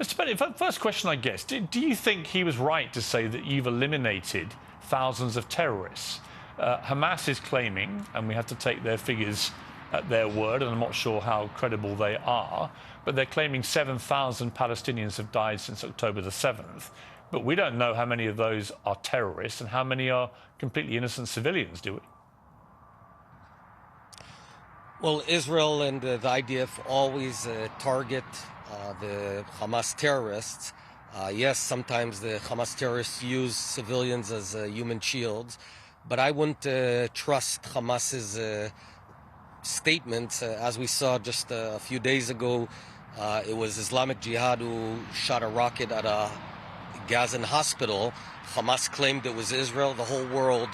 Mr. Bennett, first question, I guess. Do you think he was right to say that you've eliminated thousands of terrorists? Hamas is claiming, and we have to take their figures at their word, and I'm not sure how credible they are, but they're claiming 7,000 Palestinians have died since October the 7th. But we don't know how many of those are terrorists and how many are completely innocent civilians, do we? Well, Israel and the IDF always target the Hamas terrorists. Yes, sometimes the Hamas terrorists use civilians as human shields, but I wouldn't trust Hamas's statements. As we saw just a few days ago, it was Islamic Jihad who shot a rocket at a Gazan hospital. Hamas claimed it was Israel. The whole world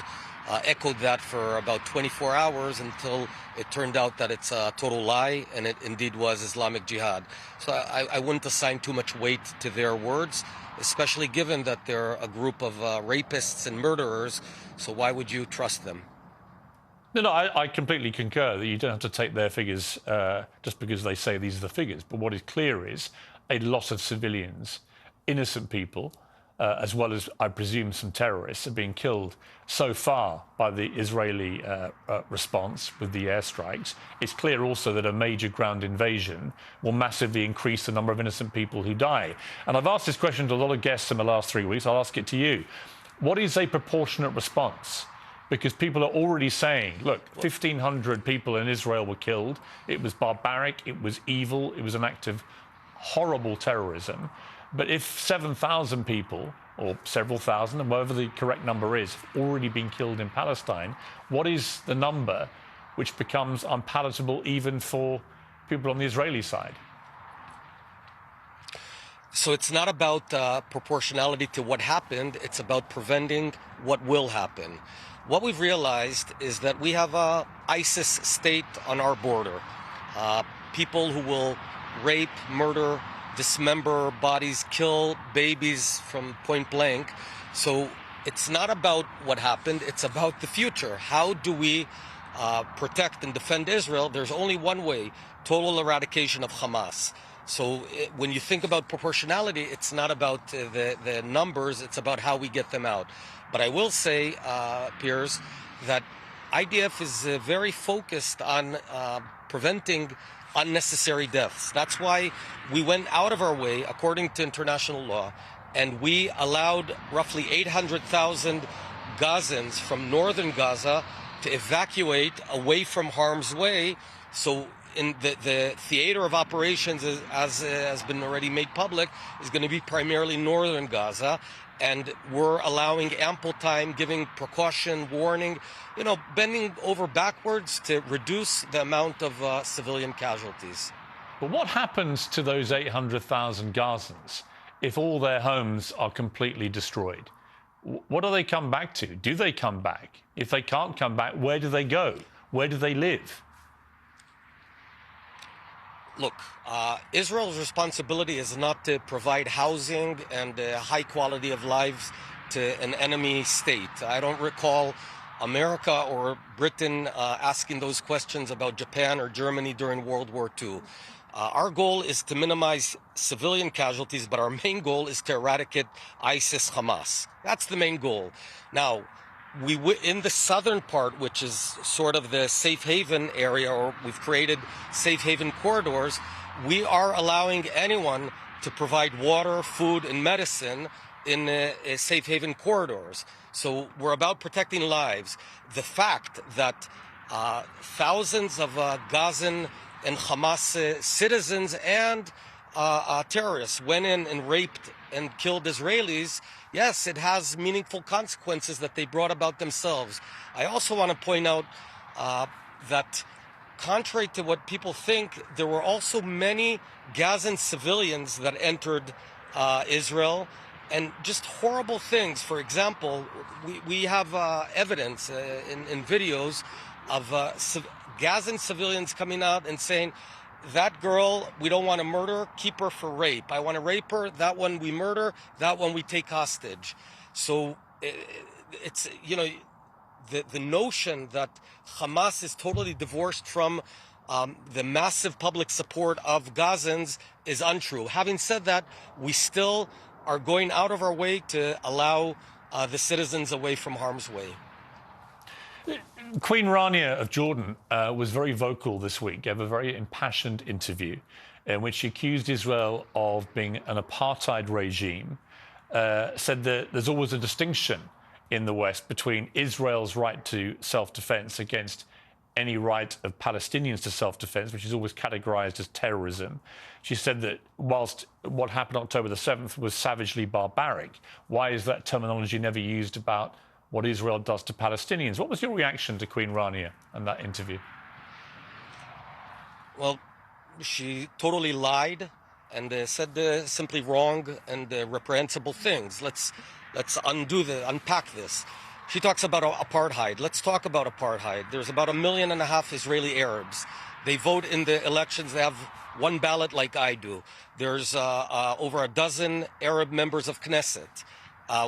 echoed that for about 24 hours until it turned out that it's a total lie, and it indeed was Islamic Jihad. So I wouldn't assign too much weight to their words, especially given that they're a group of rapists and murderers. So why would you trust them? No, I completely concur that you don't have to take their figures just because they say these are the figures. But what is clear is a lot of civilians, innocent people, as well as, I presume, some terrorists are being killed so far by the Israeli response with the airstrikes. It's clear also that a major ground invasion will massively increase the number of innocent people who die. And I've asked this question to a lot of guests in the last 3 weeks. I'll ask it to you. What is a proportionate response? Because people are already saying, look, 1,500 people in Israel were killed. It was barbaric. It was evil. It was an act of horrible terrorism. But if 7,000 people, or several thousand, and whatever the correct number is, have already been killed in Palestine, what is the number which becomes unpalatable even for people on the Israeli side? So it's not about proportionality to what happened. It's about preventing what will happen. What we've realized is that we have a ISIS state on our border. People who will rape, murder, dismember bodies, kill babies from point blank. So it's not about what happened, it's about the future. How do we protect and defend Israel? There's only one way: total eradication of Hamas. So when you think about proportionality, it's not about the numbers, it's about how we get them out. But I will say, Piers, that IDF is very focused on preventing unnecessary deaths. That's why we went out of our way, according to international law, and we allowed roughly 800,000 Gazans from northern Gaza to evacuate away from harm's way. So in the theater of operations, as has been already made public, is going to be primarily northern Gaza. And we're allowing ample time, giving precaution, warning, bending over backwards to reduce the amount of civilian casualties. But what happens to those 800,000 Gazans if all their homes are completely destroyed? What do they come back to? Do they come back? If they can't come back, where do they go? Where do they live? Look, Israel's responsibility is not to provide housing and high quality of lives to an enemy state. I don't recall America or Britain asking those questions about Japan or Germany during World War II. Our goal is to minimize civilian casualties, but our main goal is to eradicate ISIS-Hamas. That's the main goal. Now, in the southern part, which is sort of the safe haven area, or we've created safe haven corridors, we are allowing anyone to provide water, food, and medicine in safe haven corridors. So we're about protecting lives. The fact that thousands of Gazan and Hamas citizens and terrorists went in and raped and killed Israelis, yes, it has meaningful consequences that they brought about themselves. I also want to point out that contrary to what people think, there were also many Gazan civilians that entered Israel, and just horrible things. For example, we have evidence in videos of Gazan civilians coming out and saying, that girl, we don't want to murder, keep her for rape. I want to rape her, that one we murder, that one we take hostage. So it's, the notion that Hamas is totally divorced from the massive public support of Gazans is untrue. Having said that, we still are going out of our way to allow the citizens away from harm's way. Queen Rania of Jordan was very vocal this week, gave a very impassioned interview in which she accused Israel of being an apartheid regime, said that there's always a distinction in the West between Israel's right to self-defense against any right of Palestinians to self-defense, which is always categorized as terrorism. She said that whilst what happened October the 7th was savagely barbaric, why is that terminology never used about what Israel does to Palestinians? What was your reaction to Queen Rania and that interview? Well, she totally lied and said simply wrong and reprehensible things. Let's unpack this. She talks about apartheid. Let's talk about apartheid. There's about 1.5 million Israeli Arabs. They vote in the elections. They have one ballot like I do. There's over a dozen Arab members of Knesset.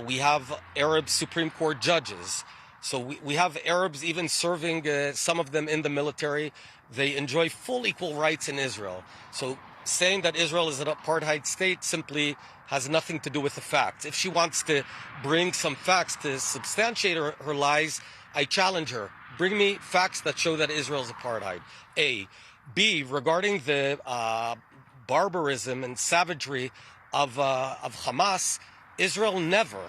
We have Arab Supreme Court judges. So we have Arabs even serving, some of them in the military. They enjoy full equal rights in Israel. So saying that Israel is an apartheid state simply has nothing to do with the facts. If she wants to bring some facts to substantiate her lies, I challenge her. Bring me facts that show that Israel is apartheid. A. B. Regarding the barbarism and savagery of Hamas, Israel never,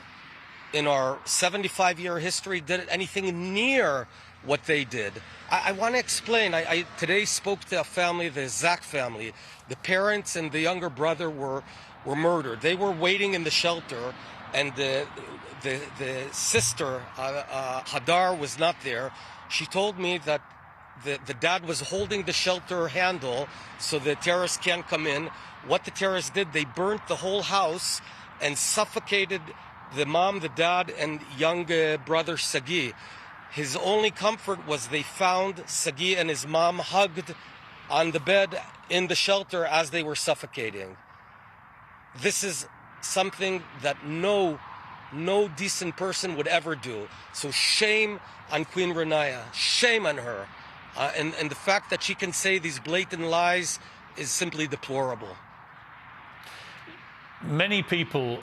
in our 75-year history, did anything near what they did. I want to explain. I today spoke to a family, the Zak family. The parents and the younger brother were murdered. They were waiting in the shelter, and the sister, Hadar, was not there. She told me that the dad was holding the shelter handle so the terrorists can't come in. What the terrorists did, they burnt the whole house and suffocated the mom, the dad, and young brother Sagi. His only comfort was they found Sagi and his mom hugged on the bed in the shelter as they were suffocating. This is something that no decent person would ever do. So shame on Queen Rania, shame on her. And the fact that she can say these blatant lies is simply deplorable. Many people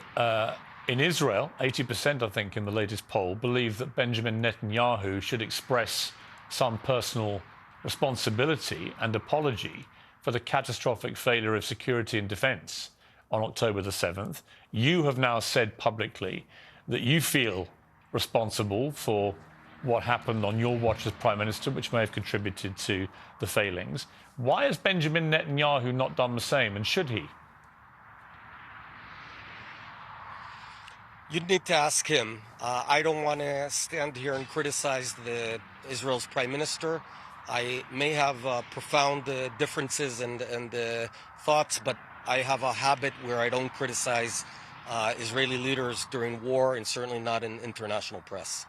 in Israel, 80% I think in the latest poll, believe that Benjamin Netanyahu should express some personal responsibility and apology for the catastrophic failure of security and defense on October the 7th. You have now said publicly that you feel responsible for what happened on your watch as Prime Minister, which may have contributed to the failings. Why has Benjamin Netanyahu not done the same, and should he? You'd need to ask him. I don't want to stand here and criticize Israel's Prime Minister. I may have profound differences and thoughts, but I have a habit where I don't criticize Israeli leaders during war, and certainly not in international press.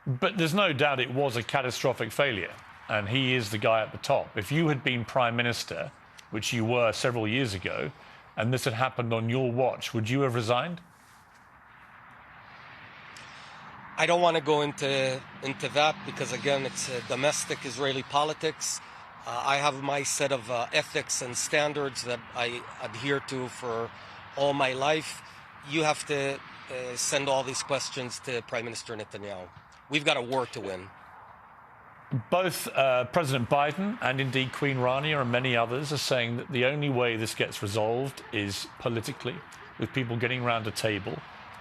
But there's no doubt it was a catastrophic failure, and he is the guy at the top. If you had been Prime Minister, which you were several years ago, and this had happened on your watch, would you have resigned? I don't want to go into that because, again, it's domestic Israeli politics. I have my set of ethics and standards that I adhere to for all my life. You have to send all these questions to Prime Minister Netanyahu. We've got a war to win. Both President Biden and indeed Queen Rania and many others are saying that the only way this gets resolved is politically, with people getting around a table.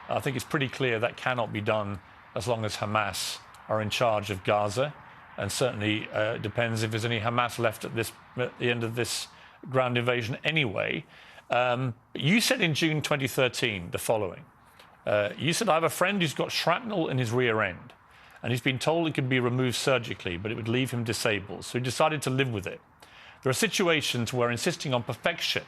I think it's pretty clear that cannot be done as long as Hamas are in charge of Gaza, and certainly depends if there's any Hamas left at the end of this ground invasion anyway. You said in June 2013 the following. You said, I have a friend who's got shrapnel in his rear end, and he's been told it could be removed surgically, but it would leave him disabled. So he decided to live with it. There are situations where insisting on perfection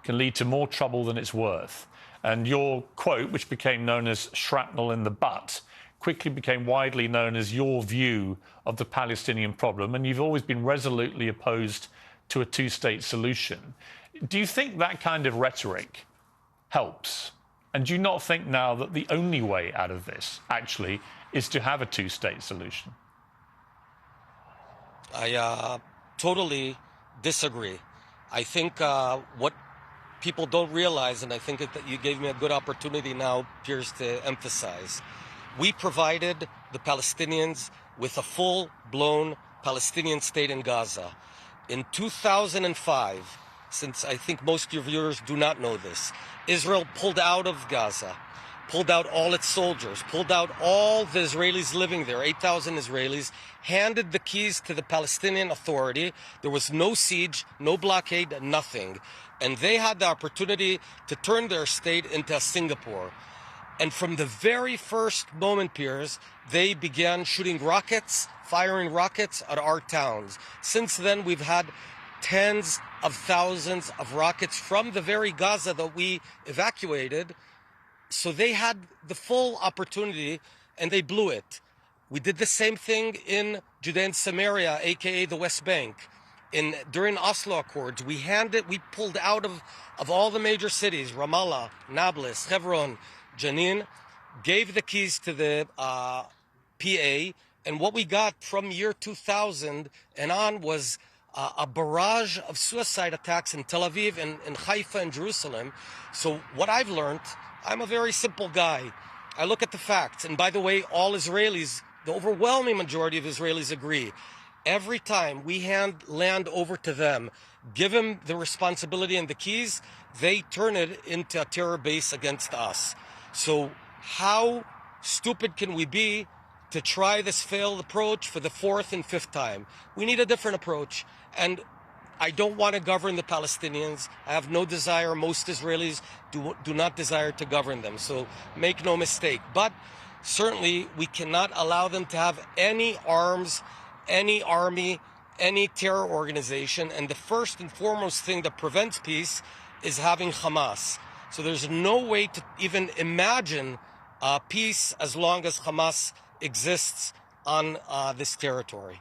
can lead to more trouble than it's worth. And your quote, which became known as shrapnel in the butt, quickly became widely known as your view of the Palestinian problem. And you've always been resolutely opposed to a two-state solution. Do you think that kind of rhetoric helps? And do you not think now that the only way out of this, actually, is to have a two-state solution? I totally disagree. I think what people don't realize, and I think that you gave me a good opportunity now, Piers, to emphasize, we provided the Palestinians with a full-blown Palestinian state in Gaza. In 2005, since I think most of your viewers do not know this, Israel pulled out of Gaza, pulled out all its soldiers, pulled out all the Israelis living there, 8,000 Israelis, handed the keys to the Palestinian Authority. There was no siege, no blockade, nothing. And they had the opportunity to turn their state into Singapore. And from the very first moment, Piers, they began shooting rockets, firing rockets at our towns. Since then, we've had tens of thousands of rockets from the very Gaza that we evacuated. So they had the full opportunity and they blew it. We did the same thing in Judea and Samaria, aka the West Bank. During Oslo Accords, we pulled out of all the major cities, Ramallah, Nablus, Hebron, Jenin, gave the keys to the PA, and what we got from year 2000 and on was a barrage of suicide attacks in Tel Aviv and in Haifa and Jerusalem. So what I've learned, I'm a very simple guy. I look at the facts, and by the way, all Israelis, the overwhelming majority of Israelis agree. Every time we hand land over to them, give them the responsibility and the keys, they turn it into a terror base against us. So how stupid can we be to try this failed approach for the fourth and fifth time? We need a different approach. And I don't want to govern the Palestinians. I have no desire. Most Israelis do not desire to govern them. So make no mistake. But certainly we cannot allow them to have any arms, any army, any terror organization. And the first and foremost thing that prevents peace is having Hamas. So there's no way to even imagine peace as long as Hamas exists on this territory.